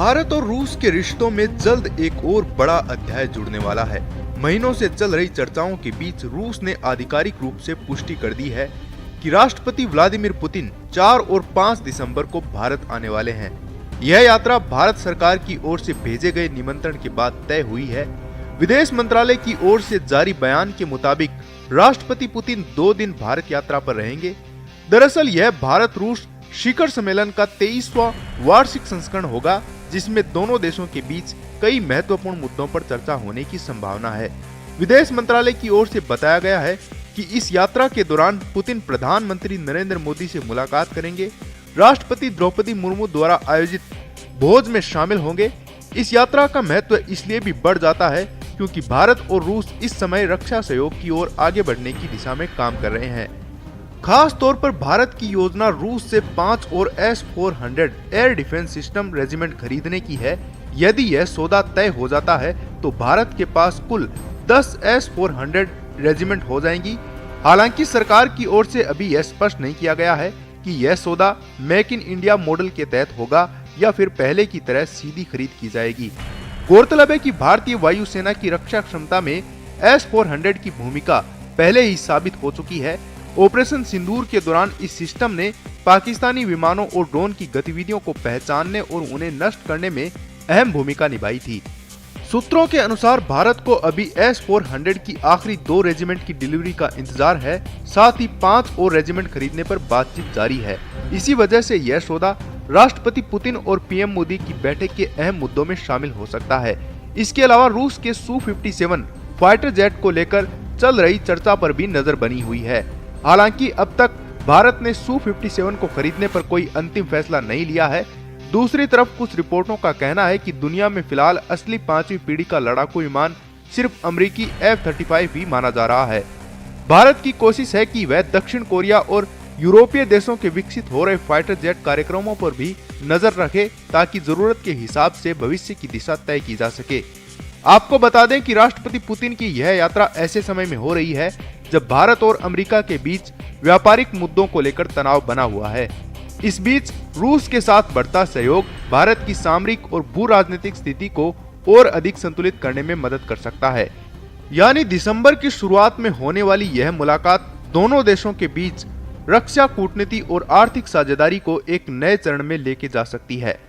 भारत और रूस के रिश्तों में जल्द एक और बड़ा अध्याय जुड़ने वाला है। महीनों से चल रही चर्चाओं के बीच रूस ने आधिकारिक रूप से पुष्टि कर दी है कि राष्ट्रपति व्लादिमीर पुतिन 4 और 5 दिसंबर को भारत आने वाले हैं। यह यात्रा भारत सरकार की ओर से भेजे गए निमंत्रण के बाद तय हुई है। विदेश मंत्रालय की ओर से जारी बयान के मुताबिक राष्ट्रपति पुतिन 2 दिन भारत यात्रा पर रहेंगे। दरअसल यह भारत रूस शिखर सम्मेलन का 23वां वार्षिक संस्करण होगा, जिसमें दोनों देशों के बीच कई महत्वपूर्ण मुद्दों पर चर्चा होने की संभावना है। विदेश मंत्रालय की ओर से बताया गया है कि इस यात्रा के दौरान पुतिन प्रधानमंत्री नरेंद्र मोदी से मुलाकात करेंगे, राष्ट्रपति द्रौपदी मुर्मू द्वारा आयोजित भोज में शामिल होंगे। इस यात्रा का महत्व इसलिए भी बढ़ जाता है क्योंकि भारत और रूस इस समय रक्षा सहयोग की ओर आगे बढ़ने की दिशा में काम कर रहे हैं। खास तौर पर भारत की योजना रूस से 5 और S-400 air defence system regiment खरीदने की है। यदि यह सौदा तय हो जाता है तो भारत के पास कुल 10 S-400 रेजिमेंट हो जाएंगी। हालांकि सरकार की ओर से अभी यह स्पष्ट नहीं किया गया है कि यह सौदा मेक इन इंडिया मॉडल के तहत होगा या फिर पहले की तरह सीधी खरीद की जाएगी। गौरतलब है कि भारतीय वायुसेना की रक्षा क्षमता में S-400 की भूमिका पहले ही साबित हो चुकी है। ऑपरेशन सिंदूर के दौरान इस सिस्टम ने पाकिस्तानी विमानों और ड्रोन की गतिविधियों को पहचानने और उन्हें नष्ट करने में अहम भूमिका निभाई थी। सूत्रों के अनुसार भारत को अभी S-400 की आखिरी 2 रेजिमेंट की डिलीवरी का इंतजार है। साथ ही 5 और रेजिमेंट खरीदने पर बातचीत जारी है। इसी वजह से यह सौदा राष्ट्रपति पुतिन और पीएम मोदी की बैठक के अहम मुद्दों में शामिल हो सकता है। इसके अलावा रूस के Su-57 फाइटर जेट को लेकर चल रही चर्चा पर भी नजर बनी हुई है। हालांकि अब तक भारत ने Su-57 को खरीदने पर कोई अंतिम फैसला नहीं लिया है। दूसरी तरफ कुछ रिपोर्टों का कहना है कि दुनिया में फिलहाल असली 5वीं पीढ़ी का लड़ाकू विमान सिर्फ अमेरिकी F-35 ही माना जा रहा है। भारत की कोशिश है कि वह दक्षिण कोरिया और यूरोपीय देशों के विकसित हो रहे फाइटर जेट कार्यक्रमों पर भी नजर रखे ताकि जरूरत के हिसाब से भविष्य की दिशा तय की जा सके। आपको बता दें कि राष्ट्रपति पुतिन की यह यात्रा ऐसे समय में हो रही है जब भारत और अमेरिका के बीच व्यापारिक मुद्दों को लेकर तनाव बना हुआ है। इस बीच रूस के साथ बढ़ता सहयोग भारत की सामरिक और भू राजनीतिक स्थिति को और अधिक संतुलित करने में मदद कर सकता है। यानी दिसंबर की शुरुआत में होने वाली यह मुलाकात दोनों देशों के बीच रक्षा कूटनीति और आर्थिक साझेदारी को एक नए चरण में लेके जा सकती है।